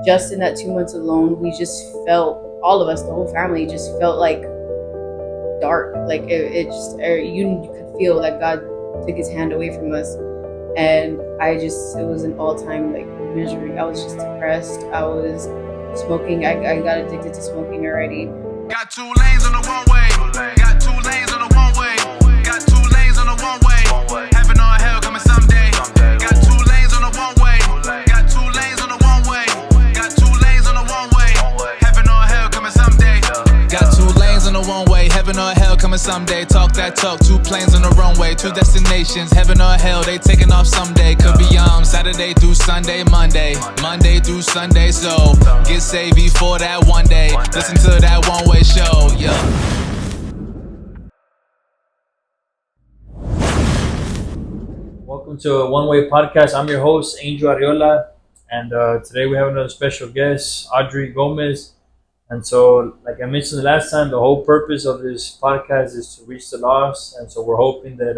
just in that 2 months alone, we just felt, all of us, the whole family, just felt like dark. Like it just, you could feel that God took his hand away from us. And it was an all-time like misery. I was just depressed. I was smoking. I got addicted to smoking already. Got 2 lanes on the one way. Got 2 lanes on the one way. Got 2 lanes on the one way. Heaven or hell coming someday. Got 2 lanes on the one way. Got 2 lanes on the one way. Got 2 lanes on the one way. Heaven or hell coming someday. Got 2 lanes on the one way. Heaven or hell coming someday. Talk that talk. 2 planes on the runway. 2 destinations. Heaven or hell. They taking off someday. Could be Saturday through Sunday, Monday through Sunday. So get saved before that one day. Listen to that one way show. Yeah. Welcome to a One Way Podcast. I'm your host, Angel Ariola, and today we have another special guest, Audrie Gomez. And so, like I mentioned the last time, the whole purpose of this podcast is to reach the lost. And so we're hoping that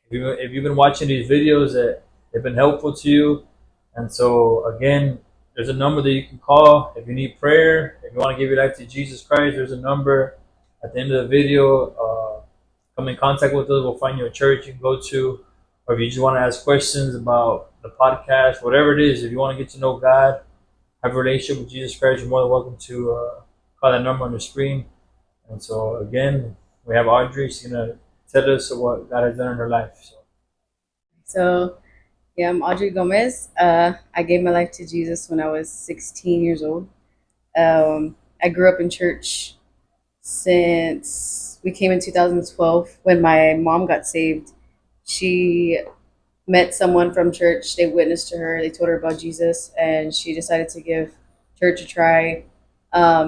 if you've been watching these videos, that they've been helpful to you. And so, again, there's a number that you can call if you need prayer. If you want to give your life to Jesus Christ, there's a number at the end of the video. Come in contact with us. We'll find you a church you can go to. Or if you just want to ask questions about the podcast, whatever it is, if you want to get to know God, have a relationship with Jesus Christ, you're more than welcome to call that number on the screen. And so, again, we have Audrie. She's going to tell us what God has done in her life. So yeah, I'm Audrie Gomez. I gave my life to Jesus when I was 16 years old. I grew up in church since we came in 2012 when my mom got saved. She met someone from church. They witnessed to her. They told her about Jesus, and she decided to give church a try.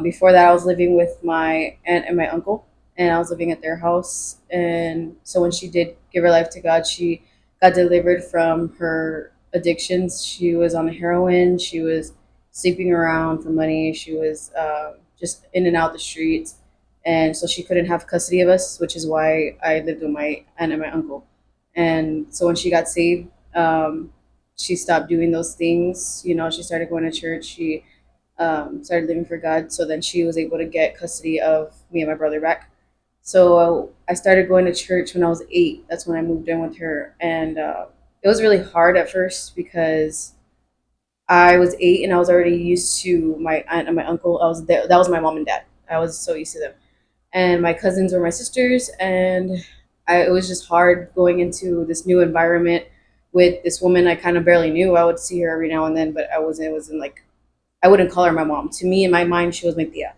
Before that, I was living with my aunt and my uncle, and I was living at their house. And so when she did give her life to God, she got delivered from her addictions. She was on heroin. She was sleeping around for money. She was just in and out the streets. And so she couldn't have custody of us, which is why I lived with my aunt and my uncle. And so when she got saved, she stopped doing those things. You know, she started going to church. She started living for God. So then she was able to get custody of me and my brother back. So I started going to church when I was 8. That's when I moved in with her. And it was really hard at first because I was 8 and I was already used to my aunt and my uncle. I was there. That was my mom and dad. I was so used to them. And my cousins were my sisters. And it was just hard going into this new environment with this woman I kind of barely knew. I would see her every now and then, but it wasn't like, I wouldn't call her my mom. To me, in my mind, she was my tia.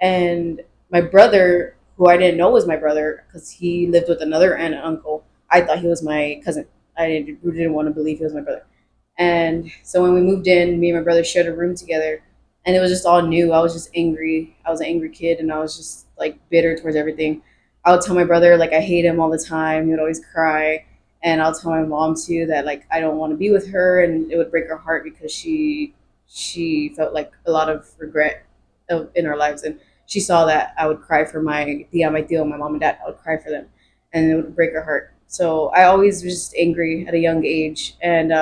And my brother, who I didn't know was my brother because he lived with another aunt and uncle, I thought he was my cousin. Didn't want to believe he was my brother. And so when we moved in, me and my brother shared a room together, and it was just all new. I was just angry. I was an angry kid, and I was just like bitter towards everything. I would tell my brother like I hate him all the time. He would always cry, and I'll tell my mom too that like I don't want to be with her, and it would break her heart because she felt like a lot of regret in our lives, and she saw that I would cry for my tia, my tío, my mom and dad. I would cry for them, and it would break her heart. So I always was just angry at a young age, and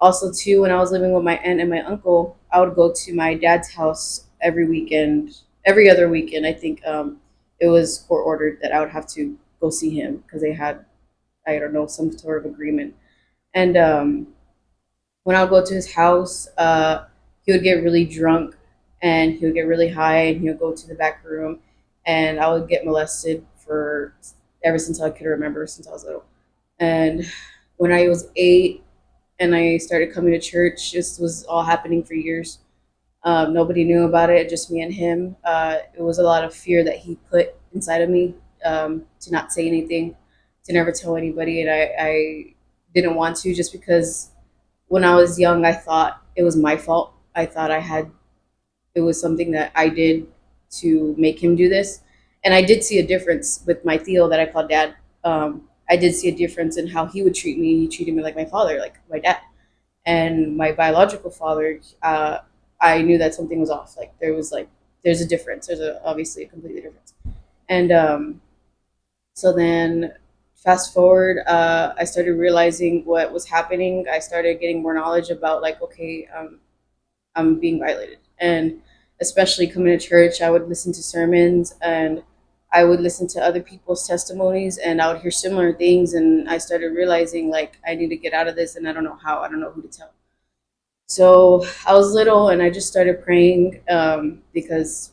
also too when I was living with my aunt and my uncle, I would go to my dad's house every weekend, every other weekend. I think it was court ordered that I would have to go see him because they had, I don't know, some sort of agreement. And when I would go to his house, he would get really drunk and he would get really high and he would go to the back room and I would get molested for ever since I could remember, since I was little. And when I was 8 and I started coming to church, this was all happening for years. Nobody knew about it, just me and him. It was a lot of fear that he put inside of me, to not say anything, to never tell anybody. And I didn't want to, just because when I was young, I thought it was my fault. I thought it was something that I did to make him do this. And I did see a difference with my Theo that I called dad. I did see a difference in how he would treat me. He treated me like my father, like my dad. And my biological father, I knew that something was off. There's a difference. Obviously a completely difference. And so then fast forward, I started realizing what was happening. I started getting more knowledge about like, okay, I'm being violated. And especially coming to church, I would listen to sermons and I would listen to other people's testimonies and I would hear similar things. And I started realizing like I need to get out of this and I don't know how, I don't know who to tell. So I was little and I just started praying because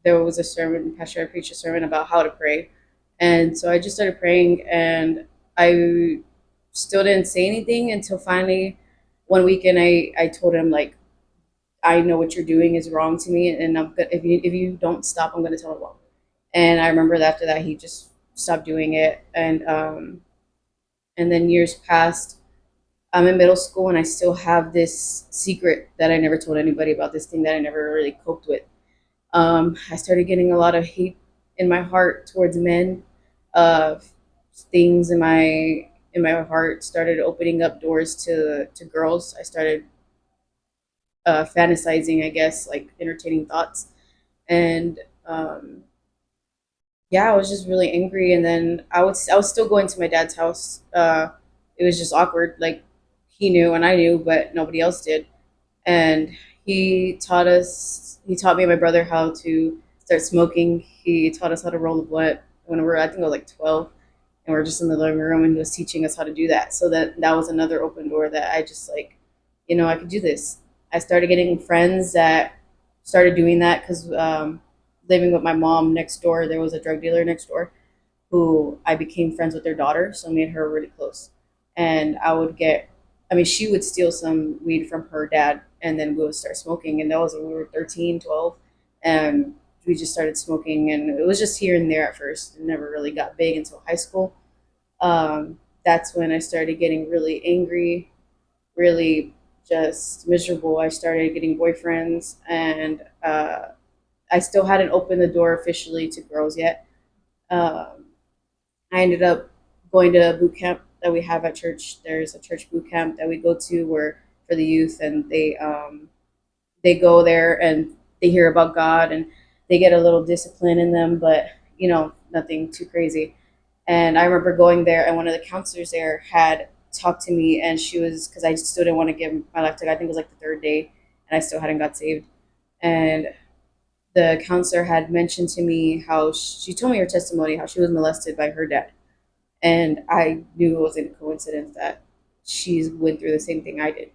there was a sermon, Pastor I preached a sermon about how to pray. And so I just started praying and I still didn't say anything until finally one weekend I told him like, I know what you're doing is wrong to me, and if you don't stop, I'm gonna tell him mom. And I remember that after that he just stopped doing it, and then years passed. I'm in middle school, and I still have this secret that I never told anybody about this thing that I never really coped with. I started getting a lot of hate in my heart towards men. Uh, Things in my heart started opening up doors to girls. I started fantasizing, I guess, like entertaining thoughts. And yeah, I was just really angry. And then I was still going to my dad's house. It was just awkward. Like he knew and I knew, but nobody else did. And he taught me and my brother how to start smoking. He taught us how to roll a blunt when we were, I think I was like 12, and we are just in the living room, and he was teaching us how to do that. So that was another open door that I just like, I could do this. I started getting friends that started doing that because living with my mom next door, there was a drug dealer next door who I became friends with their daughter, so I made her really close. And she would steal some weed from her dad, and then we would start smoking. And that was when we were 13, 12. And we just started smoking, and it was just here and there at first. It never really got big until high school. That's when I started getting really angry, really just miserable. I started getting boyfriends, and I still hadn't opened the door officially to girls yet. Um, I ended up going to a boot camp that we have at church. There's a church boot camp that we go to where for the youth, and they go there and they hear about God and they get a little discipline in them, but nothing too crazy. And I remember going there, and one of the counselors there had talked to me, and she was because I still didn't want to give my life to God. I think it was like the third day, and I still hadn't got saved. And the counselor had mentioned to me how she told me her testimony, how she was molested by her dad, and I knew it wasn't a coincidence that she went through the same thing I did.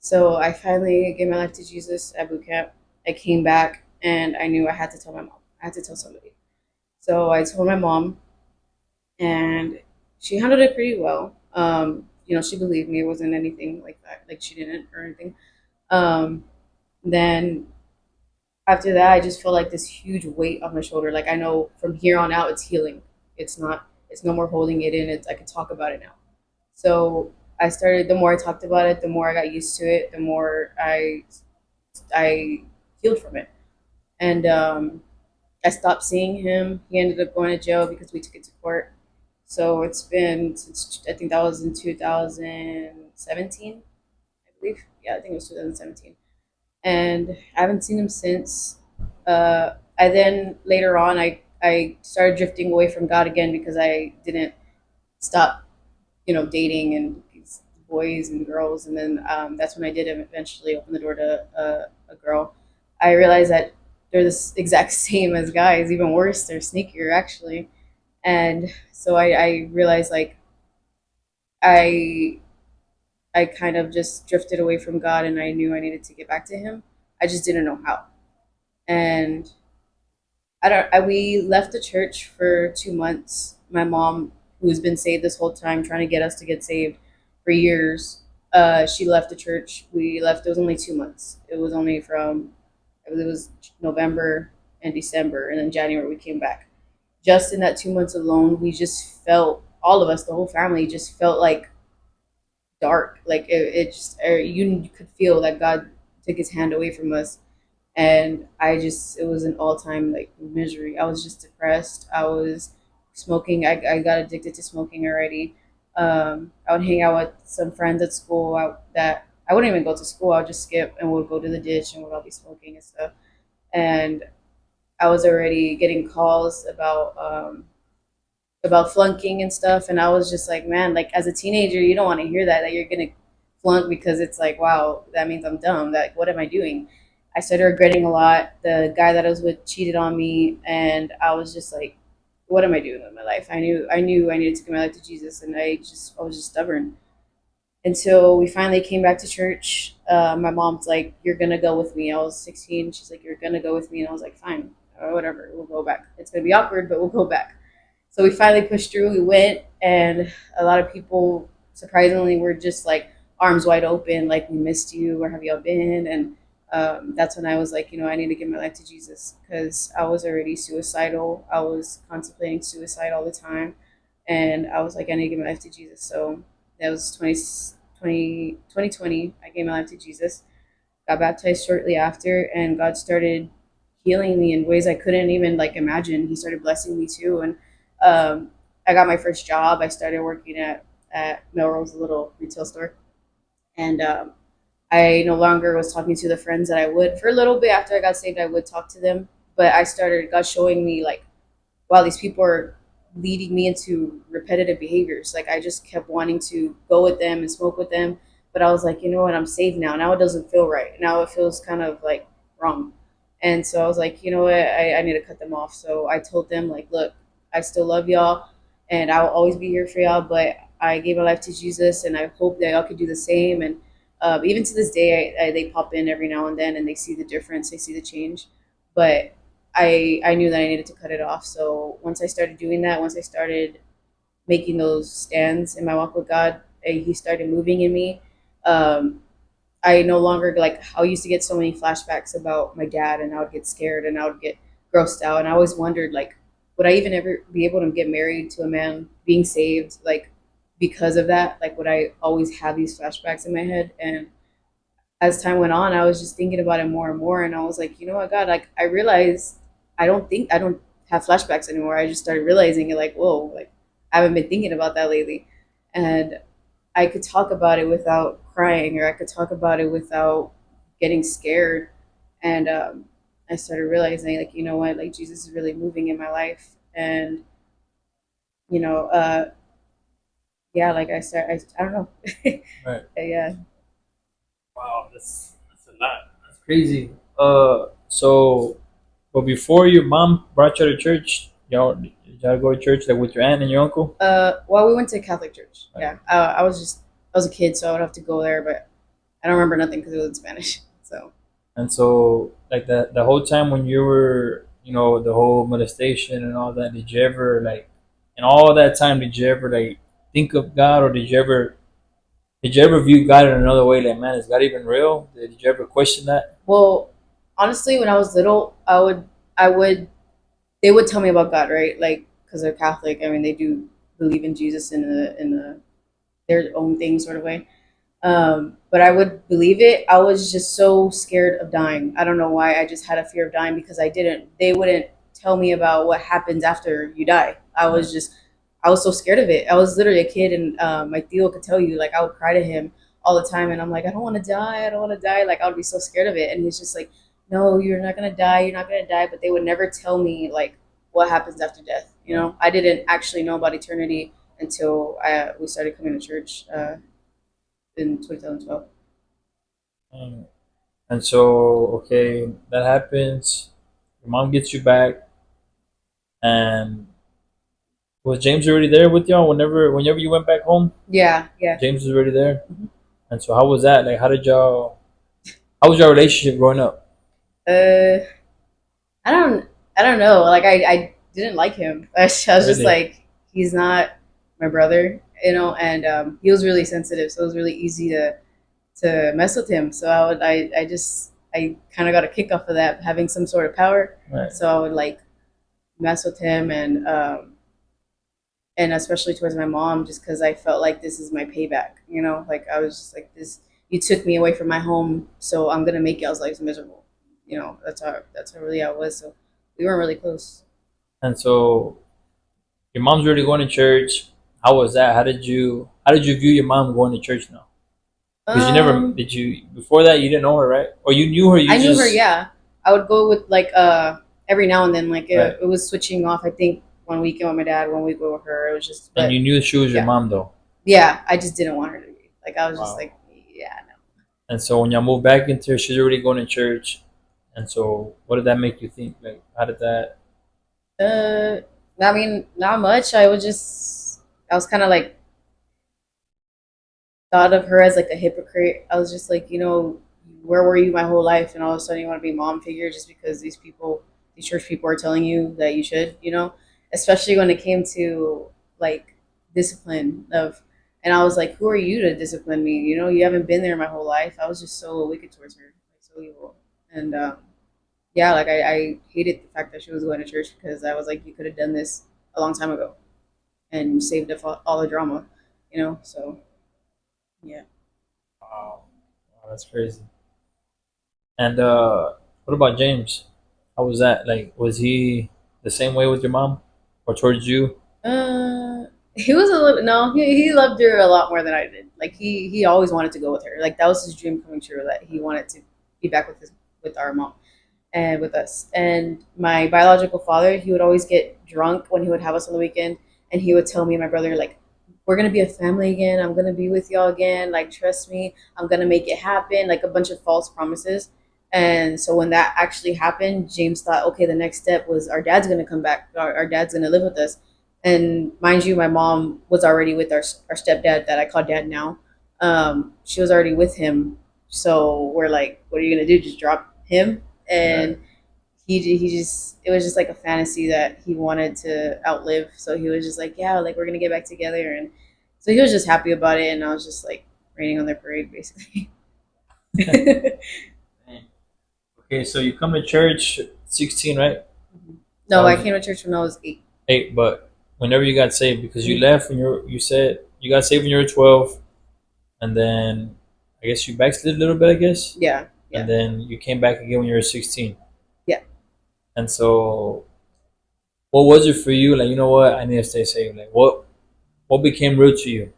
So I finally gave my life to Jesus at boot camp. I came back, and I knew I had to tell my mom. I had to tell somebody. So I told my mom, and she handled it pretty well. She believed me. It wasn't anything like that. Like she didn't or anything. Um, then after that, I just felt like this huge weight on my shoulder. Like I know from here on out, it's healing. It's not. It's no more holding it in. It's I can talk about it now. So I started. The more I talked about it, the more I got used to it. The more I healed from it. And I stopped seeing him. He ended up going to jail because we took it to court. So it's been since I think that was in 2017, I believe. Yeah, I think it was 2017. And I haven't seen him since. I then later on I started drifting away from God again because I didn't stop, dating and these boys and girls, and then that's when I did eventually open the door to a girl. I realized that they're the exact same as guys, even worse. They're sneakier actually, and so I realized like I I kind of just drifted away from God, and I knew I needed to get back to Him. I just didn't know how. And I don't. We left the church for 2 months. My mom, who's been saved this whole time, trying to get us to get saved for years, she left the church. We left. It was only 2 months. It was only from. It was November and December, and then January we came back. Just in that 2 months alone, we just felt all of us, the whole family, just felt like dark. Like it just you could feel that God took His hand away from us, and it was an all time like misery. I was just depressed. I was smoking. I got addicted to smoking already. I would hang out with some friends at school that I wouldn't even go to school. I would just skip and we'd go to the ditch and we'd all be smoking and stuff. And I was already getting calls about flunking and stuff, and I was just like, man, like as a teenager, you don't want to hear that you're gonna flunk because it's like, wow, that means I'm dumb. That what am I doing? I started regretting a lot. The guy that I was with cheated on me, and I was just like, what am I doing with my life? I knew I needed to give my life to Jesus, and I was just stubborn until we finally came back to church. My mom's like, "You're gonna go with me." I was 16. She's like, "You're gonna go with me," and I was like, "Fine, whatever. We'll go back. It's gonna be awkward, but we'll go back." So we finally pushed through. We went, and a lot of people surprisingly were just like arms wide open, like, "We missed you. Where have y'all been?" And that's when I was like, I need to give my life to Jesus because I was already suicidal. I was contemplating suicide all the time, and I was like, I need to give my life to Jesus. So that was 2020. I gave my life to Jesus, got baptized shortly after, and God started healing me in ways I couldn't even like imagine. He started blessing me too, and I got my first job. I started working at Melrose, a little retail store, and I no longer was talking to the friends that I would. For a little bit after I got saved, I would talk to them, but I started God showing me like, wow, these people are leading me into repetitive behaviors. Like I just kept wanting to go with them and smoke with them. But I was like, you know what, I'm saved now. Now it doesn't feel right. Now it feels kind of like wrong. And so I was like, you know what, I need to cut them off. So I told them, like, look, I still love y'all and I will always be here for y'all, but I gave my life to Jesus and I hope that y'all could do the same. And even to this day, they pop in every now and then and they see the difference, they see the change. But I knew that I needed to cut it off. So once I started doing that, once I started making those stands in my walk with God, He started moving in me. Um, I no longer like I used to get so many flashbacks about my dad, and I would get scared and I would get grossed out, and I always wondered like, would I even ever be able to get married to a man being saved like because of that? Like, would I always have these flashbacks in my head? And as time went on, I was just thinking about it more and more, and I was like, you know what, God, like I realized I don't have flashbacks anymore. I just started realizing it, like, whoa, like I haven't been thinking about that lately, and I could talk about it without crying, or I could talk about it without getting scared, and I started realizing, like, you know what, like Jesus is really moving in my life, and you know, yeah, like I don't know, Right. yeah. Wow, that's a lot. That's crazy. So, but before your mom brought you to church, y'all go to church like with your aunt and your uncle, Well, we went to Catholic church. right? Yeah, I was a kid, so I would have to go there, but I don't remember nothing because it was in Spanish. So And so, like the whole time when you were, the whole molestation and all that, did you ever like, in all that time, did you ever like think of God, or did you ever view God in another way? Like, man, is God even real? Did you ever question that? well, honestly, when I was little, I would they would tell me about God, right? Like because they're Catholic. I mean, they do believe in Jesus in their own thing sort of way. But I would believe it. I was just so scared of dying. I don't know why. I just had a fear of dying because they wouldn't tell me about what happens after you die. I was so scared of it. I was literally a kid, and my Theo could tell you, like, I would cry to him all the time, and I'm like, I don't want to die. I don't want to die. Like, I would be so scared of it. And he's just like, no, you're not going to die. You're not going to die. But they would never tell me, like, what happens after death. I didn't actually know about eternity until we started coming to church in 2012. Um, And so, okay, that happens. Your mom gets you back, and was James already there with y'all whenever you went back home? Yeah, yeah. James was already there. Mhm. And so, how was that? Like, how was your relationship growing up? Uh, I don't, I don't know. Like I didn't like him. I was just Really? like, he's not my brother, and he was really sensitive, so it was really easy to mess with him. So I kind of got a kick off of that, having some sort of power. Right. So I would like mess with him, and especially towards my mom, just because I felt like this is my payback. Like I was just like this. You took me away from my home, so I'm gonna make y'all's lives miserable. That's how really I was. So we weren't really close. And so, your mom's already going to church. How was that? How did you view your mom going to church now? Because you never Um, did you before that, you didn't know her, right? Or you knew her, you I knew her. just Yeah, I would go with like every now and then. Like right. it was switching off. I think one weekend with my dad, one week with her. It was just, And but you knew she was your yeah, mom though. yeah. I just didn't want her to be like. I was just Wow. like, And so when y'all moved back into her, she's already going to church. And so what did that make you think? Like, how did that? Uh, I mean, not much. I was kind of like thought of her as like a hypocrite. I was just like, where were you my whole life? And all of a sudden you want to be mom figure just because these church people are telling you that you should, especially when it came to like discipline of, and I was like, who are you to discipline me? You haven't been there my whole life. I was just so wicked towards her, like so evil. And yeah, like I hated the fact that she was going to church because I was like, you could have done this a long time ago and saved all the drama, So yeah. Wow, wow, that's crazy. And what about James? How was that? Like, was he the same way with your mom or towards you? Uh, he was a little no. He loved her a lot more than I did. Like he always wanted to go with her. Like that was his dream coming true. That he wanted to be back with our mom and with us. And my biological father, he would always get drunk when he would have us on the weekend, and he would tell me and my brother like, "We're gonna be a family again. I'm gonna be with y'all again. Like trust me, I'm gonna make it happen." Like a bunch of false promises. And so when that actually happened, James thought, okay, the next step was our dad's gonna come back. Our dad's gonna live with us. And mind you, my mom was already with our stepdad that I call dad now. She was already with him. So we're like, what are you gonna do? Just drop him? Right. And he just it was just like a fantasy that he wanted to outlive. So he was just like, yeah, like we're gonna get back together. And so he was just happy about it. And I was just like raining on their parade, basically. Okay, so you come to church 16, right? That No, I was came to church when I was 8. 8, but whenever you got saved, because you left when you said you got saved when you were 12, and then I guess you backslid a little bit, I guess, Yeah, and yeah, then you came back again when you were 16. yeah. And so, what was it for you? Like, you know what? I need to stay saved. Like, what became real to you?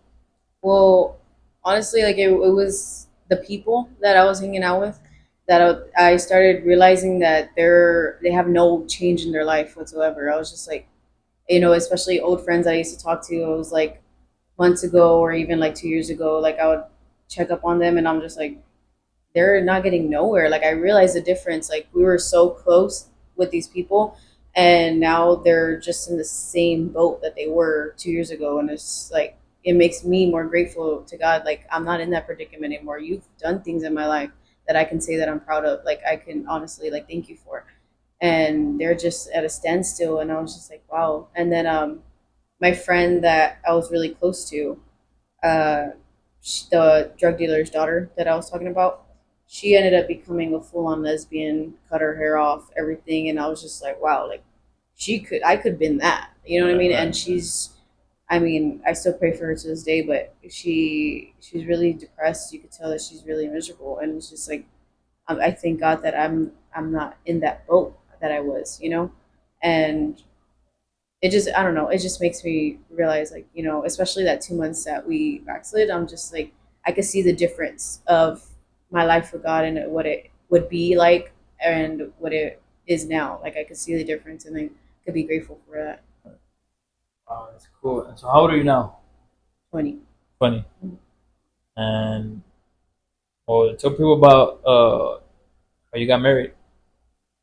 Well, honestly, like it was the people that I was hanging out with that I started realizing that they have no change in their life whatsoever. I was just like, especially old friends I used to talk to. It was like months ago or even like 2 years ago. Like I would check up on them, and I'm just like, they're not getting nowhere. Like I realized the difference. Like we were so close with these people, and now they're just in the same boat that they were 2 years ago. And it's like it makes me more grateful to God. Like I'm not in that predicament anymore. You've done things in my life that I can say that I'm proud of. Like I can honestly like thank you for. And they're just at a standstill, and I was just like, wow. And then my friend that I was really close to, uh, the drug dealer's daughter that I was talking about, she ended up becoming a full on lesbian, cut her hair off, everything, and I was just like, wow, like I could have been that, you know what I Right, mean? right. And I mean, I still pray for her to this day, but she's really depressed. You could tell that she's really miserable, and it's just like I thank God that I'm not in that boat that I was, and it just I don't know, it just makes me realize like especially that 2 months that we backslid, I'm just like I could see the difference of my life with God and what it would be like and what it is now. Like I could see the difference, and I could be grateful for that. Wow, that's cool. And so, how old are you now? 20. 20. And well, tell people about how you got married.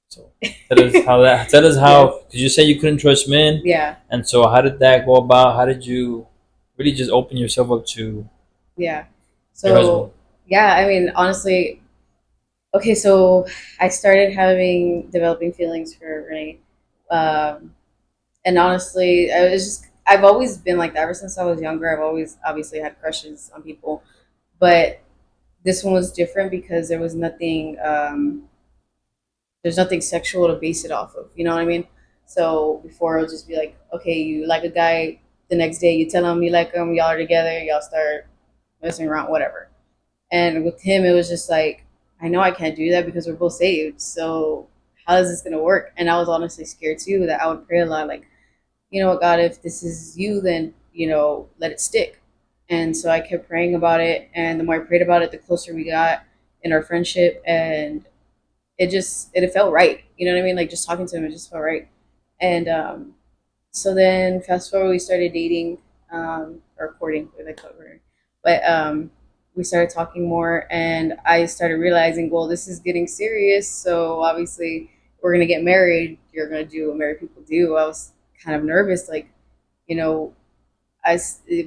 So tell us how that. Tell us Yes. how. Because you said you couldn't trust men, Yeah. and so how did that go about? How did you really just open yourself up to Yeah. your husband? So yeah, I mean honestly, okay, so I started having developing feelings for Renee. um, and honestly, I've always been like that ever since I was younger. I've always obviously had crushes on people, but this one was different because there's nothing sexual to base it off of. You know what I mean? So before it would just be like, okay, you like a guy, the next day you tell him you like him, y'all are together, y'all start messing around, whatever. And with him, it was just like, I know I can't do that because we're both saved. So how is this gonna work? And I was honestly scared too that I would pray a lot, like, you know what, God, if this is you, then, let it stick. And so I kept praying about it. And the more I prayed about it, the closer we got in our friendship. And it felt right. You know what I mean? Like just talking to him, it just felt right. And so then fast forward, we started dating, or courting, with a cover. But we started talking more, and I started realizing, well, this is getting serious. So obviously, we're gonna get married. You're gonna do what married people do. I was kind of nervous, like, you know,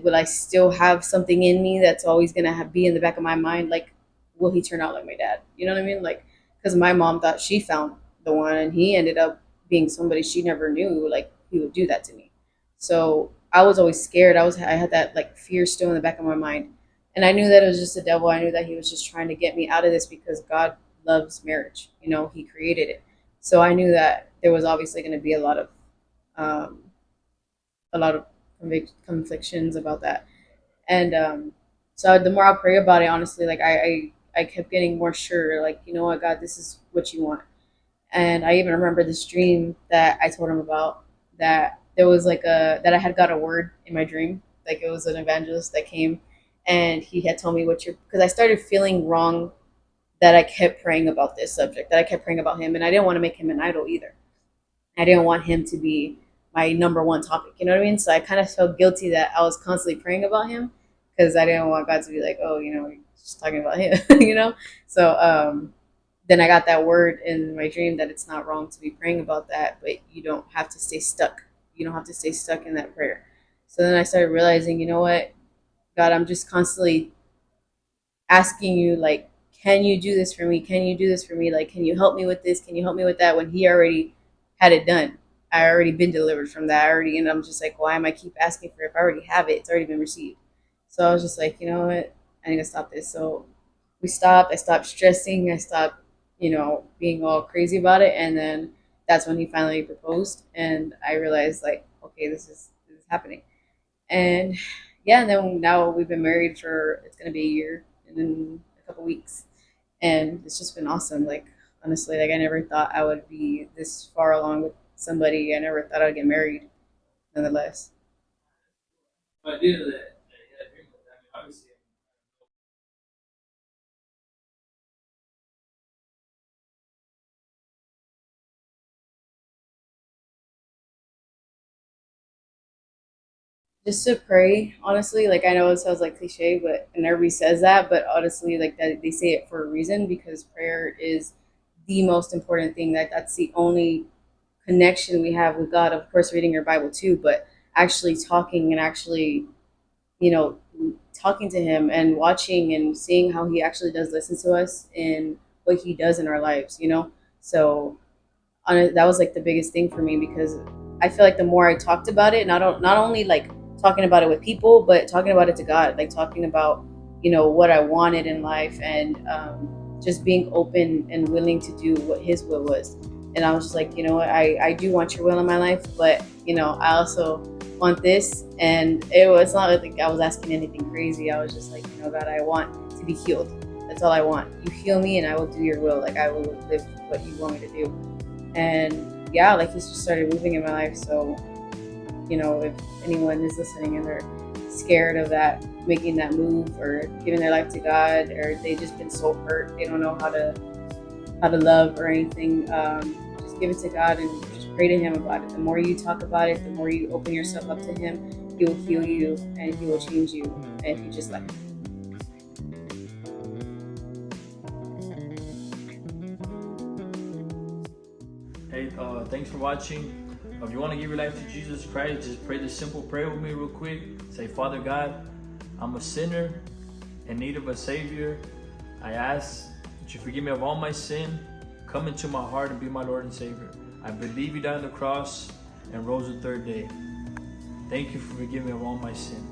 will I still have something in me that's always gonna be in the back of my mind? Like, will he turn out like my dad? You know what I mean? Like, because my mom thought she found the one, and he ended up being somebody she never knew. Like, he would do that to me. So I was always scared. I had that like fear still in the back of my mind, and I knew that it was just the devil. I knew that he was just trying to get me out of this because God loves marriage. You know, He created it. So I knew that there was obviously going to be um, a lot of conflictions about that. And so the more I pray about it, honestly, like I kept getting more sure, like, you know what, God, this is what you want. And I even remember this dream that I told him about, that there was like that I had got a word in my dream. Like, it was an evangelist that came, and he had told me because I started feeling wrong that I kept praying about this subject, that I kept praying about him. And I didn't want to make him an idol either. I didn't want him to be my number one topic. You know what I mean? So I kind of felt guilty that I was constantly praying about him, because I didn't want God to be like, oh, you know, you're just talking about him, you know? So then I got that word in my dream that it's not wrong to be praying about that, but you don't have to stay stuck. You don't have to stay stuck in that prayer. So then I started realizing, you know what, God, I'm just constantly asking you, like, can you do this for me? Can you do this for me? Like, can you help me with this? Can you help me with that? When he already had it done. I already been delivered from that. And I'm just like, why am I keep asking for it? If I already have it, it's already been received. So I was just like, you know what? I need to stop this. So we stopped. I stopped stressing. I stopped, being all crazy about it. And then that's when he finally proposed. And I realized, like, okay, this is happening. And yeah, and then now we've been married it's going to be a year and then a couple weeks. And it's just been awesome. Like, honestly, like, I never thought I would be this far along with somebody. I never thought I'd get married, nonetheless. I did that. Yeah, I mean, obviously. Just to pray, honestly, like, I know it sounds like cliche, and everybody says that, but honestly, like, that they say it for a reason, because prayer is the most important thing. That's the only connection we have with God. Of course, reading your Bible too, but actually talking and actually, you know, talking to Him and watching and seeing how He actually does listen to us and what He does in our lives. So that was like the biggest thing for me, because I feel like the more I talked about it, not only like talking about it with people, but talking about it to God, like talking about, what I wanted in life, and just being open and willing to do what His will was. And I was just like, you know what, I do want your will in my life, but, I also want this. And it's not like I was asking anything crazy. I was just like, God, I want to be healed. That's all I want. You heal me and I will do your will. Like, I will live what you want me to do. And yeah, like, He's just started moving in my life. So, if anyone is listening and they're scared of that, making that move or giving their life to God, or they just been so hurt, they don't know how to love or anything, just give it to God and just pray to Him about it. The more you talk about it, the more you open yourself up to Him, He will heal you and He will change you, and if you just let Him. Hey, thanks for watching. If you want to give your life to Jesus Christ, just pray this simple prayer with me real quick. Say, Father God, I'm a sinner in need of a Savior. I ask that you forgive me of all my sin. Come into my heart and be my Lord and Savior. I believe you died on the cross and rose the third day. Thank you for forgiving me of all my sin.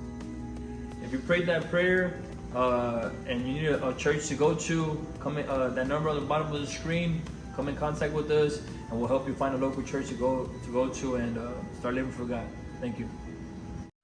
If you prayed that prayer and you need a church to go to, come in, that number on the bottom of the screen. Come in contact with us, and we'll help you find a local church to go to and start living for God. Thank you.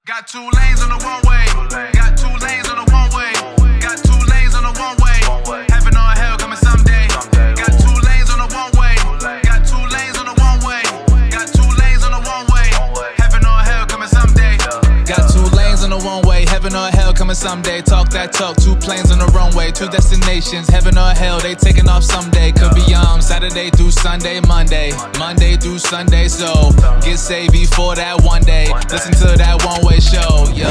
Got 2 lanes on the one way. Got 2 lanes on the one way. Got 2 lanes on the one way. Heaven or hell coming someday. Got 2 lanes on the one way. Got 2 lanes on the one way. Got 2 lanes on the one way. Heaven or hell coming someday. Got 2 lanes on the one way. Heaven or hell coming someday. Talk that talk. 2 planes on the runway. 2 destinations. Heaven or hell. They taking off someday. Could be Saturday through Sunday, Monday through Sunday. So get saved before that one day. Listen to that one way show. Yeah.